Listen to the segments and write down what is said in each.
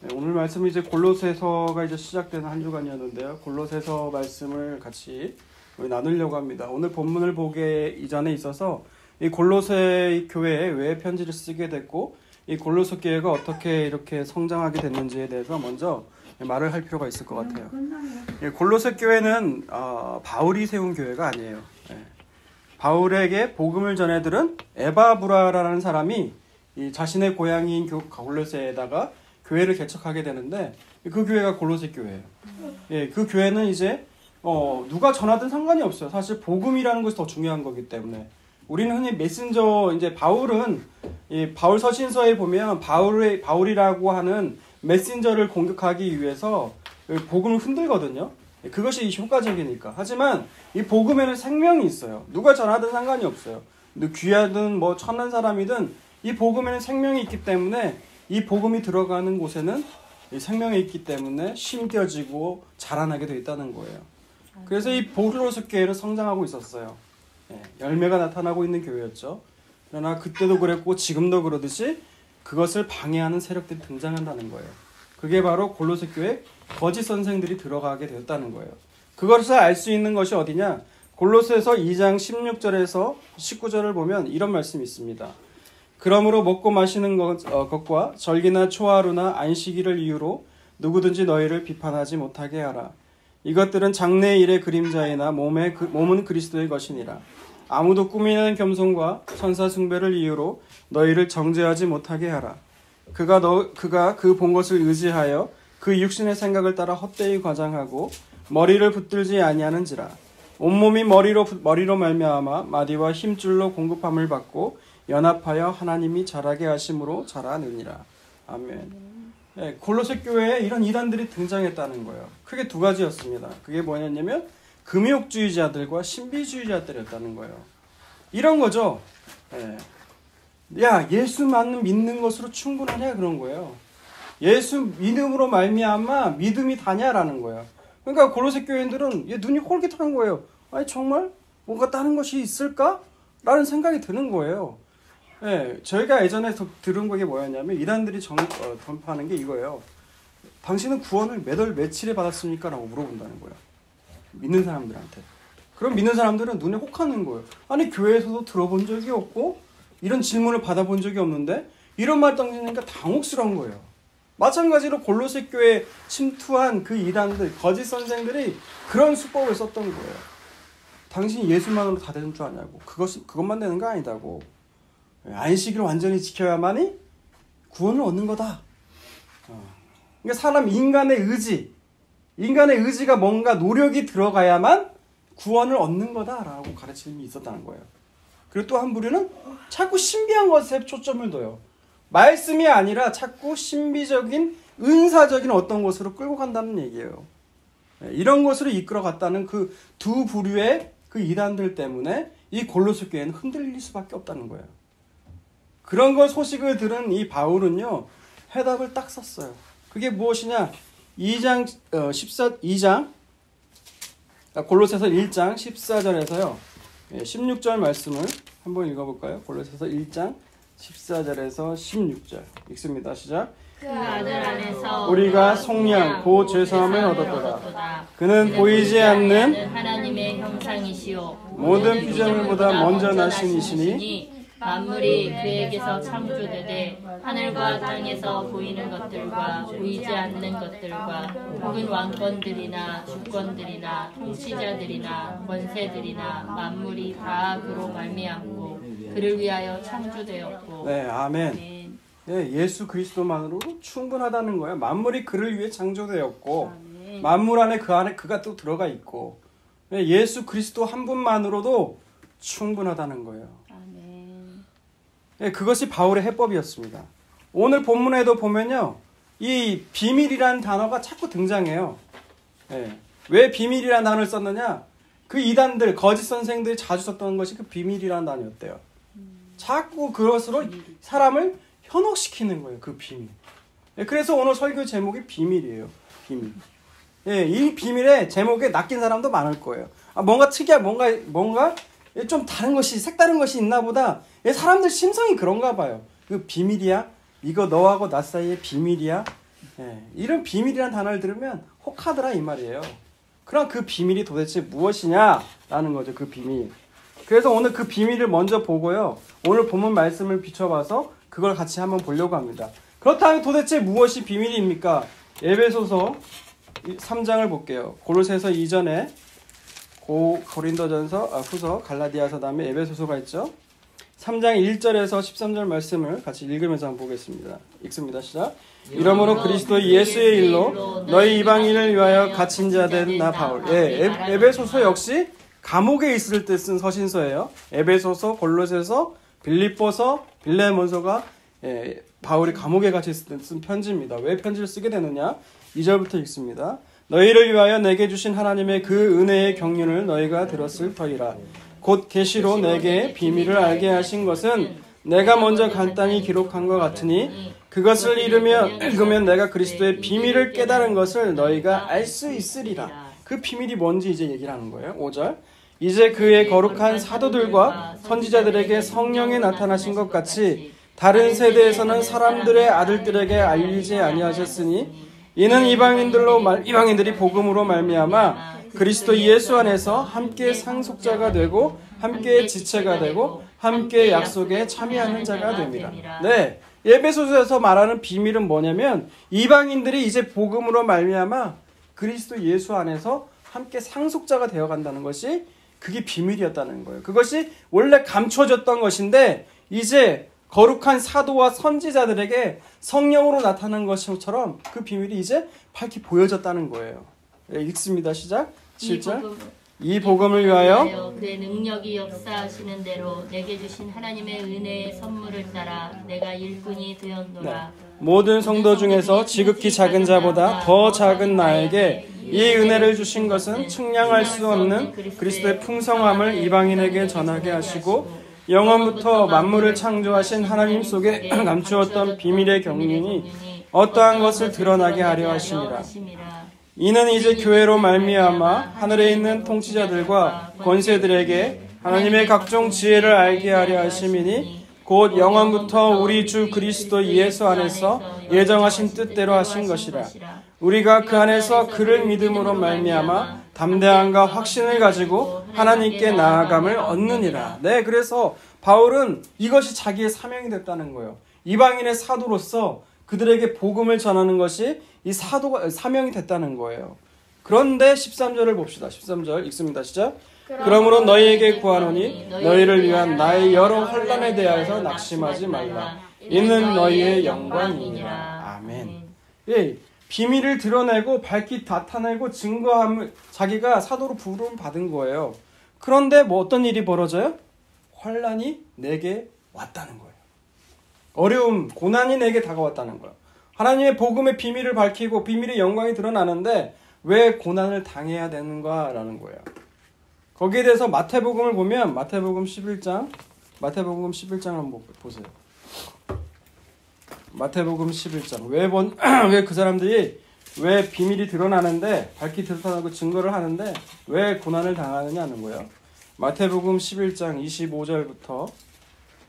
네, 오늘 말씀은 이제 골로새서가 이제 시작되는 한 주간이었는데요. 골로새서 말씀을 같이 우리 나누려고 합니다. 오늘 본문을 보기 이전에 있어서 이 골로새 교회에 왜 편지를 쓰게 됐고 이 골로새 교회가 어떻게 이렇게 성장하게 됐는지에 대해서 먼저 말을 할 필요가 있을 것 같아요. 골로새 교회는 바울이 세운 교회가 아니에요. 바울에게 복음을 전해들은 에바브라라는 사람이 이 자신의 고향인 골로새에다가 교회를 개척하게 되는데 그 교회가 골로새 교회예요. 그 교회는 이제 누가 전하든 상관이 없어요. 사실 복음이라는 것이 더 중요한 거기 때문에 우리는 흔히 메신저 이제 바울은 이 바울 서신서에 보면 바울이라고 하는 메신저를 공격하기 위해서 복음을 흔들거든요. 그것이 효과적이니까. 하지만 이 복음에는 생명이 있어요. 누가 전하든 상관이 없어요. 귀하든 뭐 천한 사람이든 이 복음에는 생명이 있기 때문에 이 복음이 들어가는 곳에는 이 생명이 있기 때문에 심겨지고 자라나게 되어 있다는 거예요. 그래서 이 골로새 교회는 성장하고 있었어요. 열매가 나타나고 있는 교회였죠. 그러나 그때도 그랬고 지금도 그러듯이 그것을 방해하는 세력들이 등장한다는 거예요. 그게 바로 골로새 교회 거짓 선생들이 들어가게 되었다는 거예요. 그것을 알 수 있는 것이 어디냐? 골로새서 2장 16절에서 19절을 보면 이런 말씀이 있습니다. 그러므로 먹고 마시는 것과 절기나 초하루나 안식일을 이유로 누구든지 너희를 비판하지 못하게 하라. 이것들은 장래 일의 그림자이나 몸은 그리스도의 것이니라. 아무도 꾸미는 겸손과 천사 숭배를 이유로 너희를 정죄하지 못하게 하라. 그가 그 본 것을 의지하여 그 육신의 생각을 따라 헛되이 과장하고 머리를 붙들지 아니하는지라. 온몸이 머리로 말미암아 마디와 힘줄로 공급함을 받고 연합하여 하나님이 자라게 하심으로 자라느니라. 아멘. 골로새 교회에 이런 이단들이 등장했다는 거예요. 크게 두 가지였습니다. 그게 뭐냐면 금욕주의자들과 신비주의자들이었다는 거예요. 이런 거죠. 야, 예수만 믿는 것으로 충분하냐 그런 거예요. 예수 믿음으로 말미암아 믿음이 다냐라는 거예요. 그러니까 골로새 교인들은 눈이 홀깃한 거예요. 아니 정말 뭔가 다른 것이 있을까? 라는 생각이 드는 거예요. 저희가 예전에 들은 게 뭐였냐면 이단들이 전파하는 게 이거예요. 당신은 구원을 몇 월 며칠에 받았습니까? 라고 물어본다는 거예요. 믿는 사람들한테. 그럼 믿는 사람들은 눈에 혹하는 거예요. 아니 교회에서도 들어본 적이 없고 이런 질문을 받아본 적이 없는데 이런 말 당시니까 당혹스러운 거예요. 마찬가지로 골로새 교회에 침투한 그 이단들, 거짓 선생들이 그런 수법을 썼던 거예요. 당신이 예수만으로 다 되는 줄 아냐고. 그것만 되는 거 아니다고. 안식일을 완전히 지켜야만이 구원을 얻는 거다. 그러니까 인간의 의지가 뭔가 노력이 들어가야만 구원을 얻는 거다라고 가르침이 있었다는 거예요. 그리고 또 한 부류는 자꾸 신비한 것에 초점을 둬요. 말씀이 아니라 자꾸 신비적인 은사적인 어떤 것으로 끌고 간다는 얘기예요. 이런 것으로 이끌어갔다는 그 두 부류의 그 이단들 때문에 이 골로새 교회는 흔들릴 수밖에 없다는 거예요. 그런 걸 소식을 들은 이 바울은요, 해답을 딱 썼어요. 그게 무엇이냐? 골로새서 1장 14절에서요, 16절 말씀을 한번 읽어볼까요? 골로새서 1장 14절에서 16절 읽습니다. 시작. 그 아들 안에서 우리가 속량 곧 죄사함을 얻었도다. 그는 보이지 않는 하나님의 형상이시요 모든 피조물보다 먼저 나신 이시니 만물이 그에게서 창조되되 하늘과 땅에서 보이는 것들과 보이지 않는 것들과 혹은 왕권들이나 주권들이나 통치자들이나 권세들이나 만물이 다 그로 말미암고 그를 위하여 창조되었고. 네, 아멘. 예수 그리스도만으로도 충분하다는 거예요. 만물이 그를 위해 창조되었고 만물 안에 그가 또 들어가 있고 예수 그리스도 한 분만으로도 충분하다는 거예요. 그것이 바울의 해법이었습니다. 오늘 본문에도 보면요, 이 비밀이라는 단어가 자꾸 등장해요. 왜 비밀이라는 단어를 썼느냐? 그 이단들, 거짓 선생들이 자주 썼던 것이 그 비밀이라는 단어였대요. 자꾸 그것으로 사람을 현혹시키는 거예요. 그 비밀. 그래서 오늘 설교 제목이 비밀이에요. 비밀. 이 비밀의 제목에 낚인 사람도 많을 거예요. 뭔가 특이한, 뭔가 좀 다른 것이, 색다른 것이 있나 보다. 사람들 심성이 그런가 봐요. 그 비밀이야? 이거 너하고 나 사이의 비밀이야? 이런 비밀이라는 단어를 들으면 혹하더라 이 말이에요. 그럼 그 비밀이 도대체 무엇이냐라는 거죠. 그 비밀. 그래서 오늘 그 비밀을 먼저 보고요. 오늘 본문 말씀을 비춰봐서 그걸 같이 한번 보려고 합니다. 그렇다면 도대체 무엇이 비밀입니까? 에베소서 3장을 볼게요. 골로새서 이전에 고린도전서, 후서, 갈라디아서 다음에 에베소서가 있죠. 3장 1절에서 13절 말씀을 같이 읽으면서 한번 보겠습니다. 읽습니다. 시작. 이러므로 그리스도 예수의 일로 너희 이방인을 위하여 갇힌 자 된 나 바울. 에베소서 역시 감옥에 있을 때 쓴 서신서예요. 에베소서, 골로새서, 빌립보서, 빌레몬서가 바울이 감옥에 갇혀 있을 때 쓴 편지입니다. 왜 편지를 쓰게 되느냐? 2절부터 읽습니다. 너희를 위하여 내게 주신 하나님의 그 은혜의 경륜을 너희가 들었을 터이라. 곧 계시로 내게 비밀을 알게 하신 것은 내가 먼저 간단히 기록한 것 같으니 그것을 읽으면 내가 그리스도의 비밀을 깨달은 것을 너희가 알 수 있으리라. 그 비밀이 뭔지 이제 얘기를 하는 거예요. 5절. 이제 그의 거룩한 사도들과 선지자들에게 성령이 나타나신 것 같이 다른 세대에서는 사람들의 아들들에게 알리지 아니하셨으니 이는 이방인들이 복음으로 말미암아 그리스도 예수 안에서 함께 상속자가 되고 함께 지체가 되고 함께 약속에 참여하는 자가 됩니다. 네, 에베소서에서 말하는 비밀은 뭐냐면 이방인들이 이제 복음으로 말미암아 그리스도 예수 안에서 함께 상속자가 되어간다는 것이 그게 비밀이었다는 거예요. 그것이 원래 감춰졌던 것인데 이제 거룩한 사도와 선지자들에게 성령으로 나타난 것처럼 그 비밀이 이제 밝히 보여졌다는 거예요. 읽습니다. 시작. 7절. 이 복음을 위하여 그의 능력이 역사하시는 대로 내게 주신 하나님의 은혜의 선물을 따라 내가 일꾼이 되었노라. 모든 성도 중에서 지극히 작은 자보다 더 작은 나에게 이 은혜를 주신 것은 측량할 수 없는 그리스도의 풍성함을 이방인에게 전하게 하시고 영원부터 만물을 창조하신 하나님 속에 감추었던 비밀의 경륜이 어떠한 것을 드러나게 하려 하심이라. 이는 이제 교회로 말미암아 하늘에 있는 통치자들과 권세들에게 하나님의 각종 지혜를 알게 하려 하심이니 곧 영원부터 우리 주 그리스도 예수 안에서 예정하신 뜻대로 하신 것이라. 우리가 그 안에서 그를 믿음으로 말미암아 담대함과 확신을 가지고 하나님께 나아감을 얻느니라. 네, 그래서 바울은 이것이 자기의 사명이 됐다는 거예요. 이방인의 사도로서 그들에게 복음을 전하는 것이 이 사명이 됐다는 거예요. 그런데 13절을 봅시다. 13절 읽습니다. 시작. 그러므로 너희에게 구하노니 너희를 위한 나의 여러 환난에 대하여서 낙심하지 말라. 이는 너희의 영광이니라. 아멘. 예, 비밀을 드러내고 밝히 나타내고 증거함을 자기가 사도로 부름 받은 거예요. 그런데 뭐 어떤 일이 벌어져요? 환난이 내게 왔다는 거예요. 어려움, 고난이 내게 다가왔다는 거예요. 하나님의 복음의 비밀을 밝히고 비밀의 영광이 드러나는데 왜 고난을 당해야 되는가라는 거예요. 거기에 대해서 마태복음을 보면 마태복음 11장 한번 보세요. 마태복음 11장 왜 그 사람들이 왜 비밀이 드러나는데 밝히 드러나고 증거를 하는데 왜 고난을 당하느냐는 거예요. 마태복음 11장 25절부터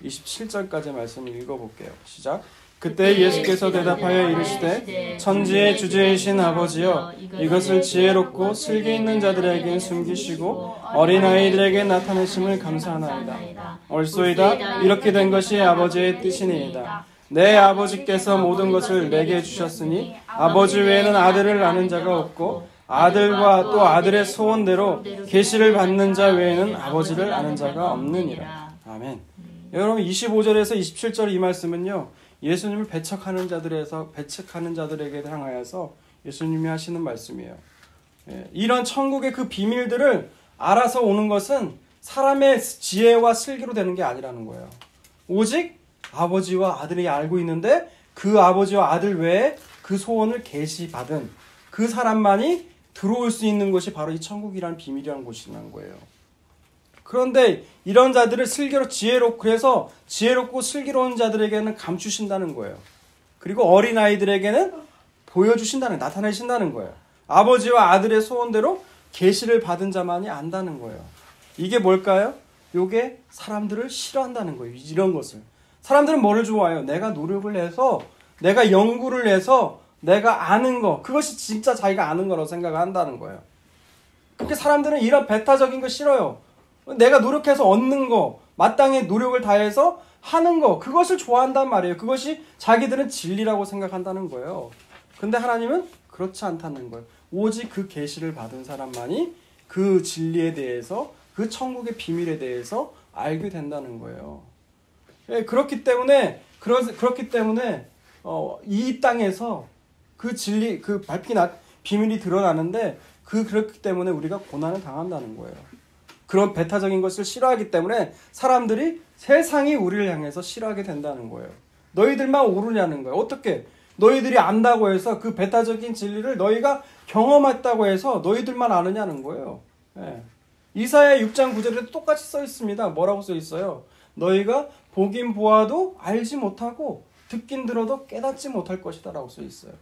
27절까지 말씀을 읽어볼게요. 시작. 그때 예수께서 대답하여 이르시되 천지의 주제이신 아버지여 이것을 지혜롭고 슬기 있는 자들에게 숨기시고 어린아이들에게 나타내심을 감사하나이다. 옳소이다. 이렇게 된 것이 아버지의 뜻이니이다. 내 아버지께서 모든 것을 내게 주셨으니 아버지 외에는 아들을 아는 자가 없고 아들과 또 아들의 소원대로 계시를 받는 자 외에는 아버지를 아는 자가 없느니라. 아멘. 여러분 25절에서 27절 이 말씀은요. 예수님을 배척하는 자들에게 향하여서 예수님이 하시는 말씀이에요. 이런 천국의 그 비밀들을 알아서 오는 것은 사람의 지혜와 슬기로 되는 게 아니라는 거예요. 오직 아버지와 아들이 알고 있는데 그 아버지와 아들 외에 그 소원을 계시받은 그 사람만이 들어올 수 있는 것이 바로 이 천국이라는 비밀이라는 곳이라는 거예요. 그런데 이런 자들을 그래서 지혜롭고 슬기로운 자들에게는 감추신다는 거예요. 그리고 어린아이들에게는 나타내신다는 거예요. 아버지와 아들의 소원대로 계시를 받은 자만이 안다는 거예요. 이게 뭘까요? 이게 사람들을 싫어한다는 거예요. 이런 것을. 사람들은 뭐를 좋아해요? 내가 노력을 해서, 내가 연구를 해서 내가 아는 거, 그것이 진짜 자기가 아는 거라고 생각한다는 거예요. 그렇게 사람들은 이런 배타적인 거 싫어요. 내가 노력해서 얻는 거, 마땅히 노력을 다해서 하는 거, 그것을 좋아한단 말이에요. 그것이 자기들은 진리라고 생각한다는 거예요. 근데 하나님은 그렇지 않다는 거예요. 오직 그 계시를 받은 사람만이 그 진리에 대해서, 그 천국의 비밀에 대해서 알게 된다는 거예요. 예, 그렇기 때문에 이 땅에서 그 진리, 그 비밀이 드러나는데 그렇기 때문에 우리가 고난을 당한다는 거예요. 그런 배타적인 것을 싫어하기 때문에 사람들이 세상이 우리를 향해서 싫어하게 된다는 거예요. 너희들만 오르냐는 거예요. 어떻게? 너희들이 안다고 해서 그 배타적인 진리를 너희가 경험했다고 해서 너희들만 아느냐는 거예요. 예. 이사야 6장 9절에도 똑같이 써 있습니다. 뭐라고 써 있어요? 너희가 보긴 보아도 알지 못하고 듣긴 들어도 깨닫지 못할 것이다 라고 써 있어요.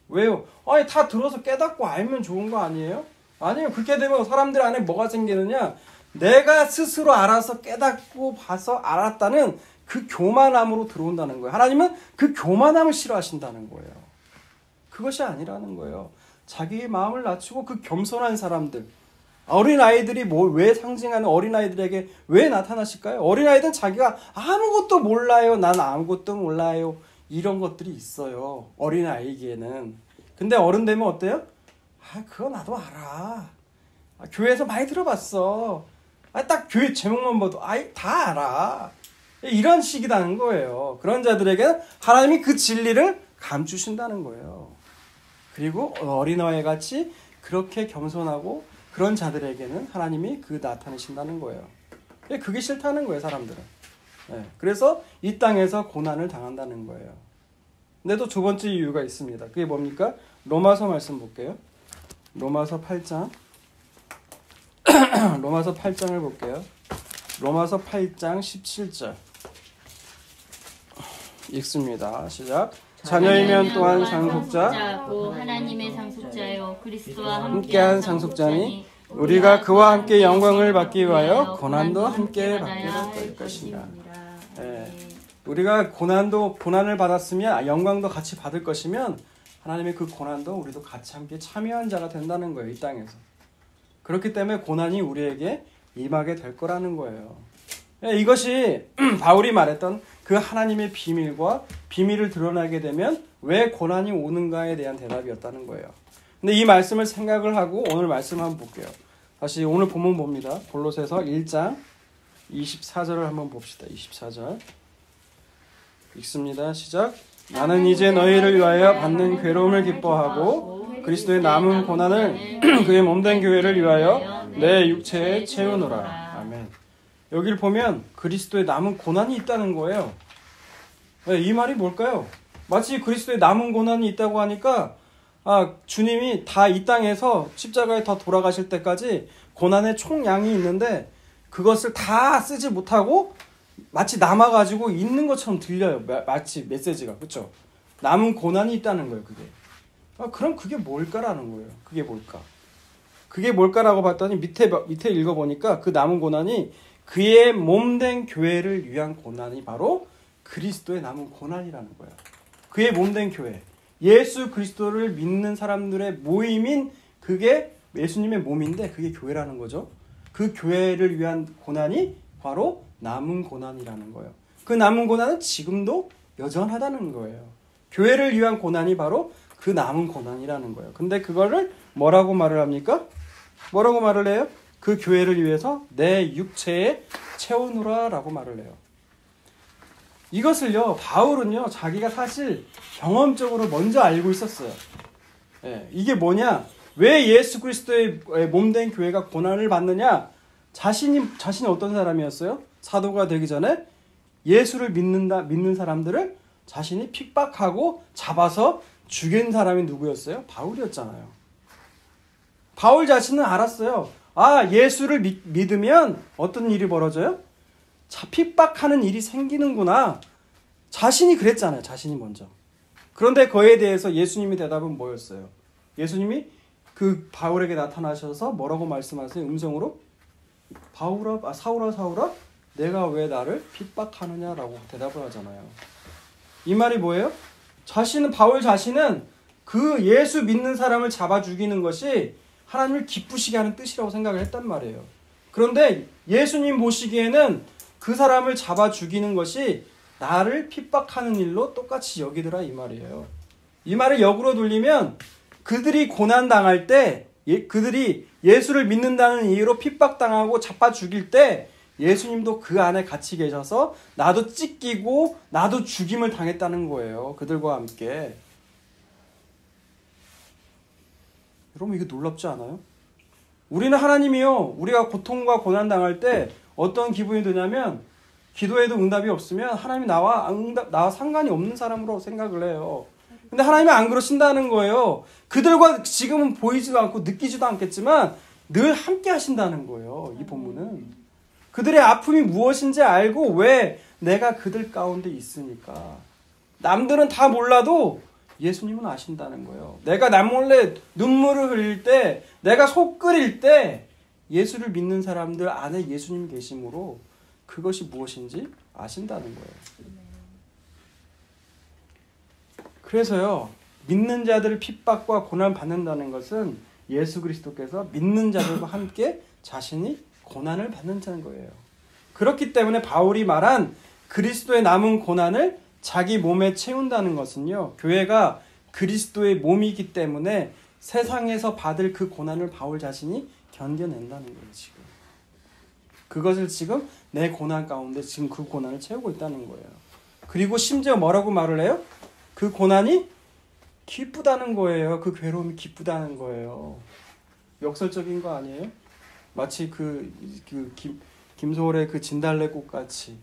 왜요? 아니 다 들어서 깨닫고 알면 좋은 거 아니에요? 아니요. 그렇게 되면 사람들 안에 뭐가 생기느냐? 내가 스스로 알아서 깨닫고 봐서 알았다는 그 교만함으로 들어온다는 거예요. 하나님은 그 교만함을 싫어하신다는 거예요. 그것이 아니라는 거예요. 자기의 마음을 낮추고 그 겸손한 사람들, 어린아이들이 왜 상징하는 어린아이들에게 왜 나타나실까요? 어린아이들은 자기가 아무것도 몰라요. 난 아무것도 몰라요. 이런 것들이 있어요. 어린아이에게는. 근데 어른 되면 어때요? 그거 나도 알아. 교회에서 많이 들어봤어. 딱 교회 제목만 봐도 다 알아. 이런 식이라는 거예요. 그런 자들에게는 하나님이 그 진리를 감추신다는 거예요. 그리고 어린아이 같이 그렇게 겸손하고 그런 자들에게는 하나님이 나타내신다는 거예요. 그게 싫다는 거예요, 사람들은. 그래서 이 땅에서 고난을 당한다는 거예요. 근데 또 두 번째 이유가 있습니다. 그게 뭡니까? 로마서 말씀 볼게요. 로마서 8장. 로마서 8장을 볼게요. 로마서 8장 17절. 읽습니다. 시작. 자녀이면 또한 상속자, 고 하나님의 상속자요 그리스도와 함께한 상속자니 우리가 그와 함께 영광을 받기 위하여 고난도 함께 받게 될 것이다. 우리가 고난을 받았으면 영광도 같이 받을 것이면 하나님의 그 고난도 우리도 같이 함께 참여한 자가 된다는 거예요. 이 땅에서. 그렇기 때문에 고난이 우리에게 임하게 될 거라는 거예요. 이것이 바울이 말했던 그 하나님의 비밀을 드러나게 되면 왜 고난이 오는가에 대한 대답이었다는 거예요. 근데 이 말씀을 생각을 하고 오늘 말씀 한번 볼게요. 다시 오늘 본문 봅니다. 골로새서 1장 24절을 한번 봅시다. 24절 읽습니다. 시작. 나는 이제 너희를 위하여 받는 괴로움을 기뻐하고 그리스도의 남은 고난을 그의 몸된 교회를 위하여 내 육체에 채우노라. 아멘. 여기를 보면 그리스도의 남은 고난이 있다는 거예요. 이 말이 뭘까요? 마치 그리스도의 남은 고난이 있다고 하니까 주님이 다 이 땅에서 십자가에 다 돌아가실 때까지 고난의 총량이 있는데 그것을 다 쓰지 못하고 마치 남아가지고 있는 것처럼 들려요. 마치 메시지가. 그렇죠? 남은 고난이 있다는 거예요. 그게. 그럼 그게 뭘까라는 거예요. 그게 뭘까? 그게 뭘까라고 봤더니 밑에 읽어보니까 그 남은 고난이 그의 몸된 교회를 위한 고난이 바로 그리스도의 남은 고난이라는 거예요. 그의 몸된 교회. 예수 그리스도를 믿는 사람들의 모임인 그게 예수님의 몸인데 그게 교회라는 거죠. 그 교회를 위한 고난이 바로 남은 고난이라는 거예요. 그 남은 고난은 지금도 여전하다는 거예요. 교회를 위한 고난이 바로 그 남은 고난이라는 거예요. 근데 그거를 뭐라고 말을 합니까? 뭐라고 말을 해요? 그 교회를 위해서 내 육체에 채우노라 라고 말을 해요. 이것을요, 바울은요, 자기가 사실 경험적으로 먼저 알고 있었어요. 이게 뭐냐? 왜 예수 그리스도의 몸된 교회가 고난을 받느냐? 자신이 어떤 사람이었어요? 사도가 되기 전에 예수를 믿는 사람들을 자신이 핍박하고 잡아서 죽인 사람이 누구였어요? 바울이었잖아요. 바울 자신은 알았어요. 예수를 믿으면 어떤 일이 벌어져요? 핍박하는 일이 생기는구나. 자신이 그랬잖아요. 자신이 먼저. 그런데 그에 대해서 예수님의 대답은 뭐였어요? 예수님이 그 바울에게 나타나셔서 뭐라고 말씀하세요? 음성으로? 사울아, 내가 왜 나를 핍박하느냐라고 대답을 하잖아요. 이 말이 뭐예요? 바울 자신은 그 예수 믿는 사람을 잡아 죽이는 것이 하나님을 기쁘시게 하는 뜻이라고 생각을 했단 말이에요. 그런데 예수님 보시기에는 그 사람을 잡아 죽이는 것이 나를 핍박하는 일로 똑같이 여기더라 이 말이에요. 이 말을 역으로 돌리면 그들이 고난당할 때, 그들이 예수를 믿는다는 이유로 핍박당하고 잡아 죽일 때 예수님도 그 안에 같이 계셔서 나도 찢기고 나도 죽임을 당했다는 거예요. 그들과 함께. 여러분 이게 놀랍지 않아요? 우리는 하나님이요, 우리가 고통과 고난 당할 때 어떤 기분이 드냐면 기도해도 응답이 없으면 하나님이 나와 상관이 없는 사람으로 생각을 해요. 근데 하나님은 안 그러신다는 거예요. 그들과 지금은 보이지도 않고 느끼지도 않겠지만 늘 함께 하신다는 거예요. 이 본문은. 그들의 아픔이 무엇인지 알고 왜 내가 그들 가운데 있으니까. 남들은 다 몰라도 예수님은 아신다는 거예요. 내가 남몰래 눈물을 흘릴 때, 내가 속 끓일 때 예수를 믿는 사람들 안에 예수님 계심으로 그것이 무엇인지 아신다는 거예요. 그래서요, 믿는 자들을 핍박과 고난 받는다는 것은 예수 그리스도께서 믿는 자들과 함께 자신이 고난을 받는다는 거예요. 그렇기 때문에 바울이 말한 그리스도의 남은 고난을 자기 몸에 채운다는 것은요, 교회가 그리스도의 몸이기 때문에 세상에서 받을 그 고난을 바울 자신이 견뎌낸다는 거예요. 지금 그것을 지금 내 고난 가운데 지금 그 고난을 채우고 있다는 거예요. 그리고 심지어 뭐라고 말을 해요? 그 고난이 기쁘다는 거예요. 그 괴로움이 기쁘다는 거예요. 역설적인 거 아니에요? 마치 김소월의 그 진달래꽃 같이,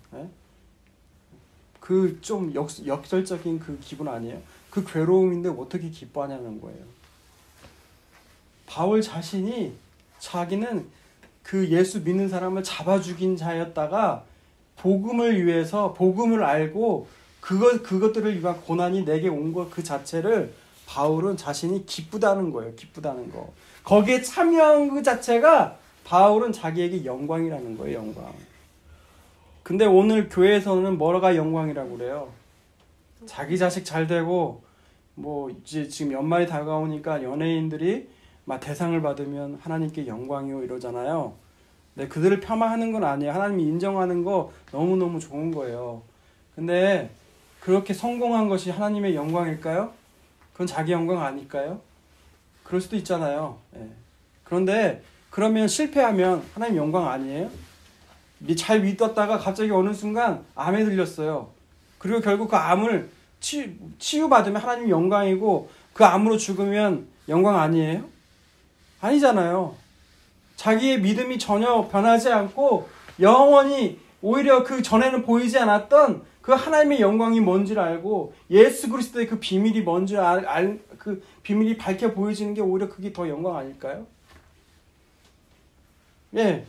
그 좀 역설적인 그 기분 아니에요? 그 괴로움인데 어떻게 기뻐하냐는 거예요. 바울 자신이 자기는 그 예수 믿는 사람을 잡아 죽인 자였다가 복음을 위해서 복음을 알고 그것들을 위한 고난이 내게 온 것 그 자체를 바울은 자신이 기쁘다는 거예요. 기쁘다는 거. 거기에 참여한 그 자체가 바울은 자기에게 영광이라는 거예요. 영광. 근데 오늘 교회에서는 뭐가 영광이라고 그래요? 자기 자식 잘 되고 뭐 이제 지금 연말이 다가오니까 연예인들이 막 대상을 받으면 하나님께 영광이요 이러잖아요. 네, 그들을 폄하하는 건 아니에요. 하나님이 인정하는 거 너무너무 좋은 거예요. 근데 그렇게 성공한 것이 하나님의 영광일까요? 그건 자기 영광 아닐까요? 그럴 수도 있잖아요. 네. 그런데 그러면 실패하면 하나님 영광 아니에요? 잘 믿었다가 갑자기 어느 순간 암에 들렸어요. 그리고 결국 그 암을 치유받으면 하나님 영광이고 그 암으로 죽으면 영광 아니에요? 아니잖아요. 자기의 믿음이 전혀 변하지 않고 영원히 오히려 그 전에는 보이지 않았던 그 하나님의 영광이 뭔지를 알고 예수 그리스도의 그 비밀이 뭔지 그 비밀이 밝혀 보여지는 게 오히려 그게 더 영광 아닐까요? 예,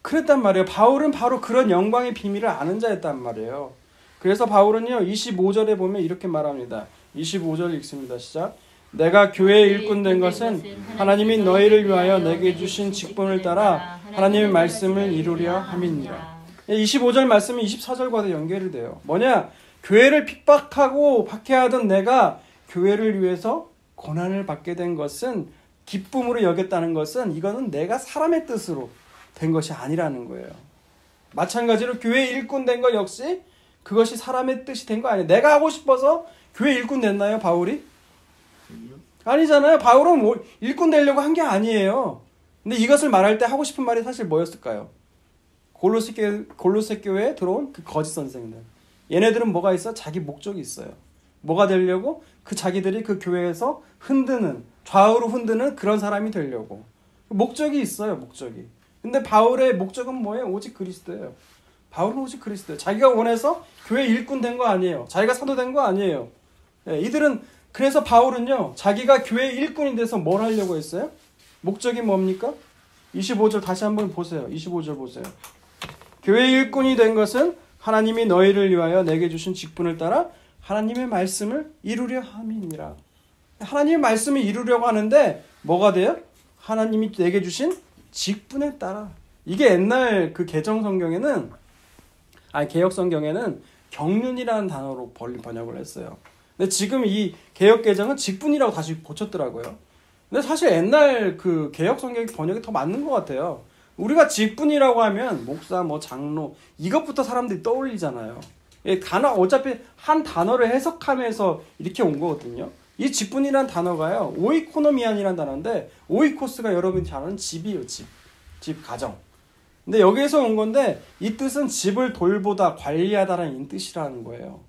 그랬단 말이에요. 바울은 바로 그런 영광의 비밀을 아는 자였단 말이에요. 그래서 바울은요 25절에 보면 이렇게 말합니다. 25절 읽습니다. 시작. 내가 교회의 일꾼 된 것은 하나님이 너희를 위하여 내게 주신 직분을 따라 하나님의 말씀을 이루려 함이니라. 25절 말씀이 24절과도 연결이 돼요. 뭐냐? 교회를 핍박하고 박해하던 내가 교회를 위해서 고난을 받게 된 것은 기쁨으로 여겼다는 것은 이거는 내가 사람의 뜻으로 된 것이 아니라는 거예요. 마찬가지로 교회 일꾼 된 것 역시 그것이 사람의 뜻이 된 거 아니에요. 내가 하고 싶어서 교회 일꾼 됐나요, 바울이? 아니잖아요. 바울은 일꾼 되려고 한 게 아니에요. 근데 이것을 말할 때 하고 싶은 말이 사실 뭐였을까요? 골로새 교회에 들어온 그 거짓 선생들. 얘네들은 뭐가 있어? 자기 목적이 있어요. 뭐가 되려고? 그 자기들이 그 교회에서 좌우로 흔드는 그런 사람이 되려고. 목적이 있어요, 목적이. 근데 바울의 목적은 뭐예요? 오직 그리스도예요. 바울은 오직 그리스도예요. 자기가 원해서 교회 일꾼 된 거 아니에요. 자기가 사도 된 거 아니에요. 네, 이들은 그래서 바울은요, 자기가 교회 일꾼이 돼서 뭘 하려고 했어요? 목적이 뭡니까? 25절 다시 한번 보세요. 25절 보세요. 교회 일꾼이 된 것은 하나님이 너희를 위하여 내게 주신 직분을 따라 하나님의 말씀을 이루려 함이니라. 하나님의 말씀을 이루려고 하는데 뭐가 돼요? 하나님이 내게 주신 직분에 따라. 이게 옛날 그 개정 성경에는 개혁 성경에는 경륜이라는 단어로 번역을 했어요. 근데 지금 이 개역 개정은 직분이라고 다시 고쳤더라고요. 근데 사실 옛날 그 개역 성경 번역이 더 맞는 것 같아요. 우리가 직분이라고 하면 목사, 뭐 장로 이것부터 사람들이 떠올리잖아요. 단어 어차피 한 단어를 해석하면서 이렇게 온 거거든요. 이 직분이란 단어가요, 오이코노미안이란 단어인데, 오이코스가 여러분이 잘 아는 집이에요. 집 가정. 근데 여기에서 온 건데 이 뜻은 집을 돌보다 관리하다라는 뜻이라는 거예요.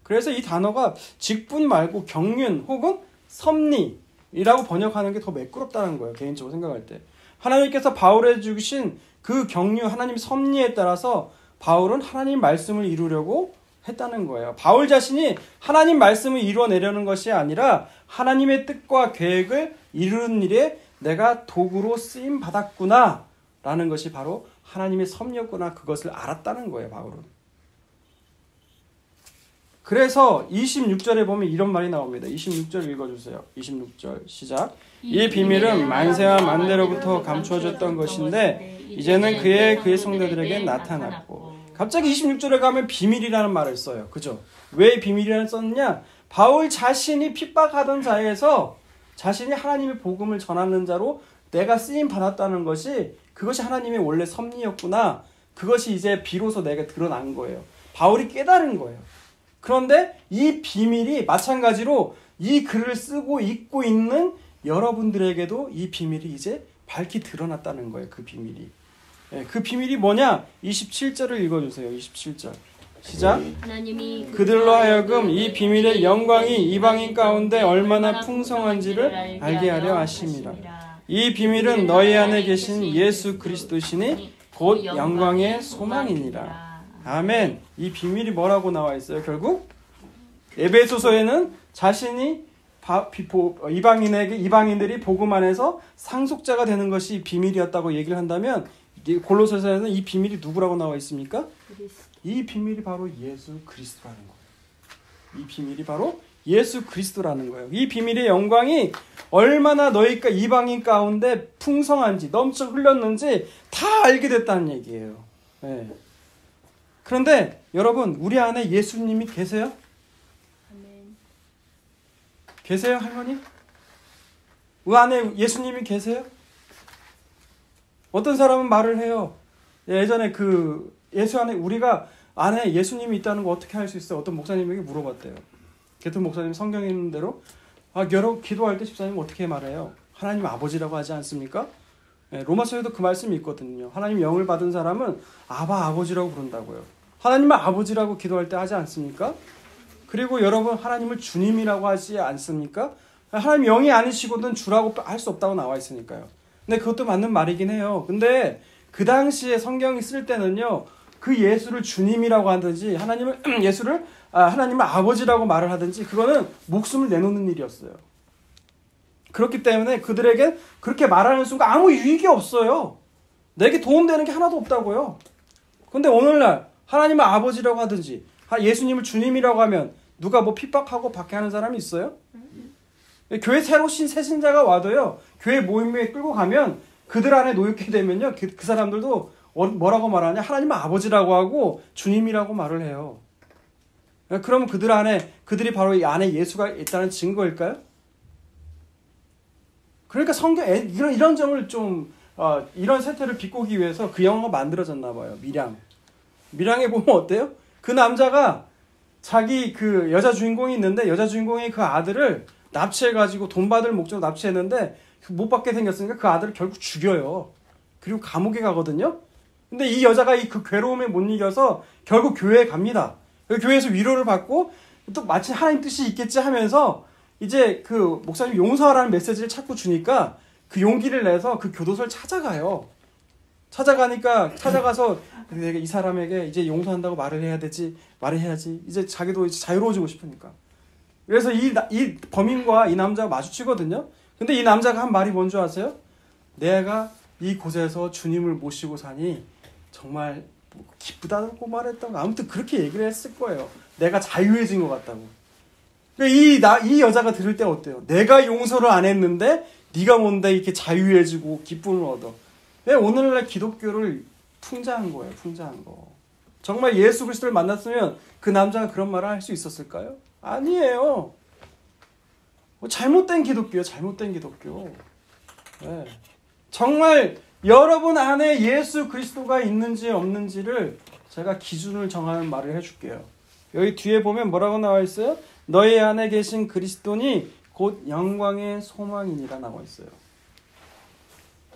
그래서 이 단어가 직분 말고 경륜 혹은 섭리라고 번역하는 게 더 매끄럽다는 거예요. 개인적으로 생각할 때. 하나님께서 바울에 주신 그 경륜, 하나님 섭리에 따라서 바울은 하나님 말씀을 이루려고 했다는 거예요. 바울 자신이 하나님 말씀을 이루어내려는 것이 아니라 하나님의 뜻과 계획을 이루는 일에 내가 도구로 쓰임 받았구나 라는 것이 바로 하나님의 섭리였구나, 그것을 알았다는 거예요. 바울은. 그래서 26절에 보면 이런 말이 나옵니다. 26절 읽어주세요. 26절 시작. 이 비밀은 만세와 만대로부터 감추어졌던 것인데 이제는 그의 성도들에게 나타났고. 갑자기 26절에 가면 비밀이라는 말을 써요. 그죠? 왜 비밀이라는 썼느냐? 바울 자신이 핍박하던 자에서 자신이 하나님의 복음을 전하는 자로 내가 쓰임 받았다는 것이, 그것이 하나님의 원래 섭리였구나. 그것이 이제 비로소 내가 드러난 거예요. 바울이 깨달은 거예요. 그런데 이 비밀이 마찬가지로 이 글을 쓰고 읽고 있는 여러분들에게도 이 비밀이 이제 밝히 드러났다는 거예요. 그 비밀이. 그 비밀이 뭐냐? 27절을 읽어주세요. 27절 시작. 하나님이 그들로 하여금 이 비밀의 영광이 이방인 가운데 얼마나 풍성한지를 알게 하려 하심이라. 이 비밀은 너희 안에 계신 예수 그리스도시니 곧 영광의 소망이니라. 아멘. 이 비밀이 뭐라고 나와 있어요? 결국 에베소서에는 자신이 이방인들이 복음 안에서 상속자가 되는 것이 비밀이었다고 얘기를 한다면, 골로새서에는 이 비밀이 누구라고 나와 있습니까? 이 비밀이 바로 예수 그리스도라는 거예요. 이 비밀이 바로 예수 그리스도라는 거예요. 이 비밀의 영광이 얼마나 너희가 이방인 가운데 풍성한지, 넘쳐 흘렸는지 다 알게 됐다는 얘기예요. 네. 그런데 여러분, 우리 안에 예수님이 계세요? 아멘. 계세요, 할머니? 우리 안에 예수님이 계세요? 어떤 사람은 말을 해요. 예전에 예수 안에, 우리가 안에 예수님이 있다는 거 어떻게 할 수 있어요? 어떤 목사님에게 물어봤대요. 개통 목사님 성경에 있는 대로, 여러분 기도할 때 집사님 어떻게 말해요? 하나님 아버지라고 하지 않습니까? 로마서에도 그 말씀이 있거든요. 하나님 영을 받은 사람은 아버지라고 부른다고요. 하나님은 아버지라고 기도할 때 하지 않습니까? 그리고 여러분, 하나님을 주님이라고 하지 않습니까? 하나님 영이 아니시고는 주라고 할 수 없다고 나와 있으니까요. 근데 그것도 맞는 말이긴 해요. 근데 그 당시에 성경이 쓸 때는요, 그 예수를 주님이라고 하든지 하나님을 아버지라고 말을 하든지, 그거는 목숨을 내놓는 일이었어요. 그렇기 때문에 그들에게 그렇게 말하는 순간 아무 유익이 없어요. 내게 도움되는 게 하나도 없다고요. 근데 오늘날 하나님을 아버지라고 하든지 예수님을 주님이라고 하면 누가 뭐 핍박하고 박해하는 사람이 있어요? 교회 새로 새 신자가 와도요, 교회 모임에 끌고 가면 그들 안에 놓이게 되면요, 그 사람들도 뭐라고 말하냐? 하나님은 아버지라고 하고 주님이라고 말을 해요. 그러면 그들이 바로 이 안에 예수가 있다는 증거일까요? 그러니까 성경 이런 점을 좀 이런 세태를 비꼬기 위해서 그 영화가 만들어졌나 봐요. 밀양에 보면 어때요? 그 남자가 자기 그 여자 주인공이 있는데, 여자 주인공이 그 아들을 납치해가지고 돈 받을 목적으로 납치했는데 못 받게 생겼으니까 그 아들을 결국 죽여요. 그리고 감옥에 가거든요. 근데 이 여자가 그 괴로움에 못 이겨서 결국 교회에 갑니다. 교회에서 위로를 받고 또 마치 하나님 뜻이 있겠지 하면서 이제 그 목사님 용서하라는 메시지를 자꾸 주니까 그 용기를 내서 그 교도소를 찾아가요. 찾아가서 내가 이 사람에게 이제 용서한다고 말해야지. 이제 자기도 이제 자유로워지고 싶으니까. 그래서 이 범인과 이 남자가 마주치거든요. 근데 이 남자가 한 말이 뭔 줄 아세요? 내가 이곳에서 주님을 모시고 사니 정말 기쁘다고 말했던 거, 아무튼 그렇게 얘기를 했을 거예요. 내가 자유해진 것 같다고. 이 여자가 들을 때 어때요? 내가 용서를 안 했는데 네가 뭔데 이렇게 자유해지고 기쁨을 얻어. 왜 오늘날 기독교를 풍자한 거예요. 풍자한 거. 정말 예수 그리스도를 만났으면 그 남자가 그런 말을 할 수 있었을까요? 아니에요. 잘못된 기독교요. 잘못된 기독교. 네. 정말 여러분 안에 예수 그리스도가 있는지 없는지를 제가 기준을 정하는 말을 해줄게요. 여기 뒤에 보면 뭐라고 나와 있어요? 너희 안에 계신 그리스도니 곧 영광의 소망이니라 나와 있어요.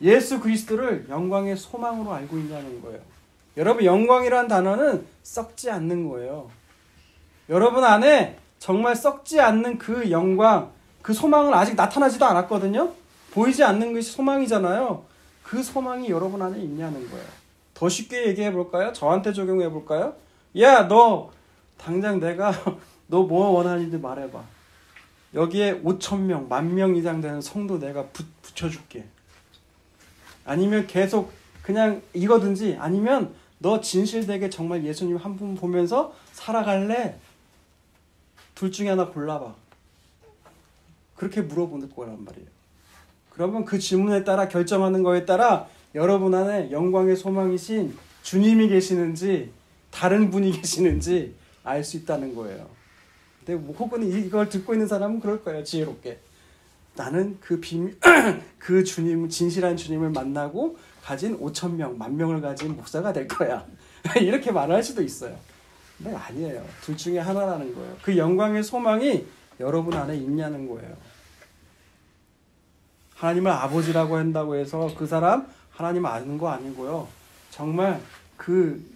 예수 그리스도를 영광의 소망으로 알고 있냐는 거예요. 여러분, 영광이라는 단어는 썩지 않는 거예요. 여러분 안에 정말 썩지 않는 그 영광, 그 소망은 아직 나타나지도 않았거든요. 보이지 않는 것이 소망이잖아요. 그 소망이 여러분 안에 있냐는 거예요. 더 쉽게 얘기해 볼까요? 저한테 적용해 볼까요? 야, 너 당장 내가 너 뭐 원하는지 말해봐. 여기에 5,000명, 10,000명 이상 되는 성도 내가 붙여줄게. 아니면 계속 그냥 이거든지, 아니면 너 진실되게 정말 예수님 한 분 보면서 살아갈래? 둘 중에 하나 골라봐. 그렇게 물어보는 거란 말이에요. 그러면 그 질문에 따라 결정하는 거에 따라 여러분 안에 영광의 소망이신 주님이 계시는지 다른 분이 계시는지 알 수 있다는 거예요. 근데 혹은 이걸 듣고 있는 사람은 그럴 거예요. 지혜롭게. 나는 그 비밀, 그 주님, 진실한 주님을 만나고 가진 5,000명, 10,000명을 가진 목사가 될 거야. 이렇게 말할 수도 있어요. 근데 아니에요. 둘 중에 하나라는 거예요. 그 영광의 소망이 여러분 안에 있냐는 거예요. 하나님을 아버지라고 한다고 해서 그 사람 하나님 아는 거 아니고요. 정말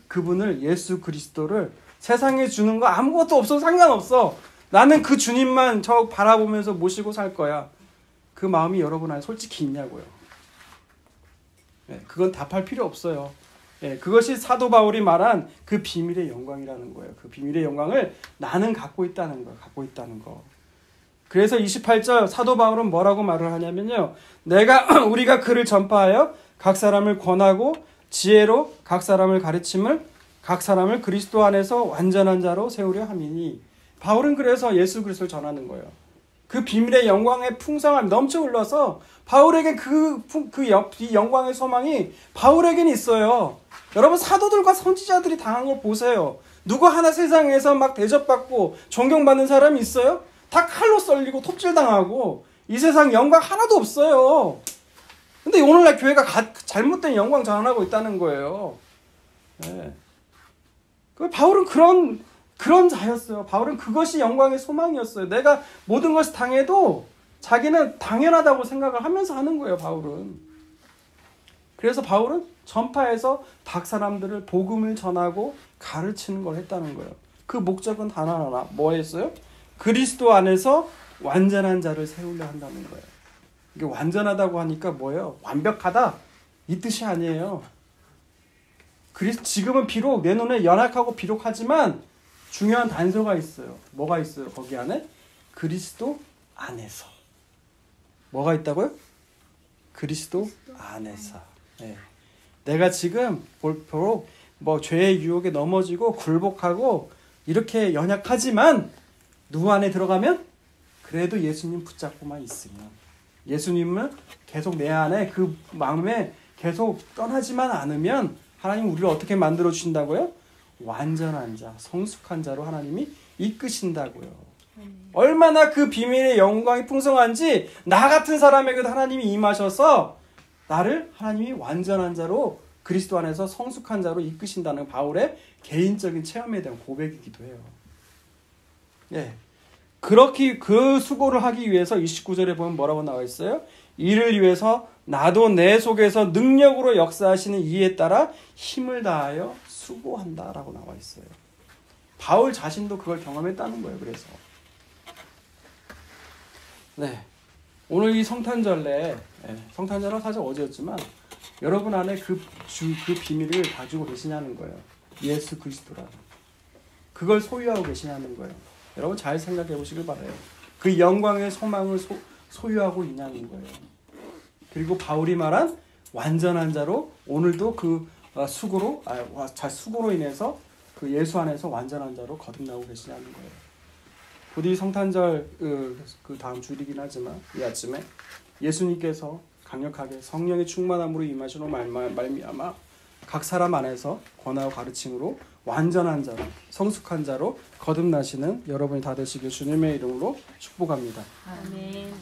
그분을, 예수 그리스도를 세상에 주는 거 아무것도 없어도 상관없어. 나는 그 주님만 저 바라보면서 모시고 살 거야. 그 마음이 여러분 안에 솔직히 있냐고요. 네, 그건 답할 필요 없어요. 네, 그것이 사도 바울이 말한 그 비밀의 영광이라는 거예요. 그 비밀의 영광을 나는 갖고 있다는 거, 갖고 있다는 거. 그래서 28절 사도 바울은 뭐라고 말을 하냐면요. 우리가 그를 전파하여 각 사람을 권하고 지혜로 각 사람을 가르침을 각 사람을 그리스도 안에서 완전한 자로 세우려 함이니. 바울은 그래서 예수 그리스도를 전하는 거예요. 그 비밀의 영광의 풍성함이 넘쳐 흘러서 바울에게 이 영광의 소망이 바울에게는 있어요. 여러분, 사도들과 선지자들이 당한 걸 보세요. 누구 하나 세상에서 막 대접받고 존경받는 사람이 있어요? 다 칼로 썰리고 톱질당하고 이 세상 영광 하나도 없어요. 근데 오늘날 교회가 잘못된 영광 전환하고 있다는 거예요. 네. 바울은 그런 자였어요. 바울은 그것이 영광의 소망이었어요. 내가 모든 것을 당해도 자기는 당연하다고 생각을 하면서 하는 거예요, 바울은. 그래서 바울은 전파해서 각 사람들을 복음을 전하고 가르치는 걸 했다는 거예요. 그 목적은 단 하나, 뭐 했어요? 그리스도 안에서 완전한 자를 세우려 한다는 거예요. 이게 완전하다고 하니까 뭐예요? 완벽하다, 이 뜻이 아니에요. 지금은 비록 내 눈에 연약하고 비록하지만 중요한 단서가 있어요. 뭐가 있어요? 거기 안에? 그리스도 안에서. 뭐가 있다고요? 그리스도 안에서. 네. 내가 지금 비록 죄의 유혹에 넘어지고 굴복하고 이렇게 연약하지만 누구 안에 들어가면 그래도 예수님 붙잡고만 있으면, 예수님은 계속 내 안에 그 마음에 계속 떠나지만 않으면 하나님 우리를 어떻게 만들어 주신다고요? 완전한 자, 성숙한 자로 하나님이 이끄신다고요. 얼마나 그 비밀의 영광이 풍성한지 나 같은 사람에게도 하나님이 임하셔서 나를 하나님이 완전한 자로 그리스도 안에서 성숙한 자로 이끄신다는 바울의 개인적인 체험에 대한 고백이기도 해요. 예. 그렇게 그 수고를 하기 위해서 29절에 보면 뭐라고 나와 있어요? 이를 위해서 나도 내 속에서 능력으로 역사하시는 이에 따라 힘을 다하여 수고한다라고 나와 있어요. 바울 자신도 그걸 경험했다는 거예요. 그래서 네, 오늘 이 성탄절에, 성탄절은 사실 어제였지만 여러분 안에 그 비밀을 가지고 계시냐는 거예요. 예수 그리스도라는 그걸 소유하고 계시냐는 거예요. 여러분 잘 생각해 보시길 바라요. 그 영광의 소망을 소유하고 있냐는 거예요. 그리고 바울이 말한 완전한 자로 오늘도 그 수고로 인해서 그 예수 안에서 완전한 자로 거듭나고 계시냐는 거예요. 부디 성탄절 그 다음 주일이긴 하지만 이 아침에 예수님께서 강력하게 성령의 충만함으로 임하시는 말미암아 각 사람 안에서 권하고 가르침으로 완전한 자로 성숙한 자로 거듭나시는 여러분이 다 되시길 주님의 이름으로 축복합니다. 아멘.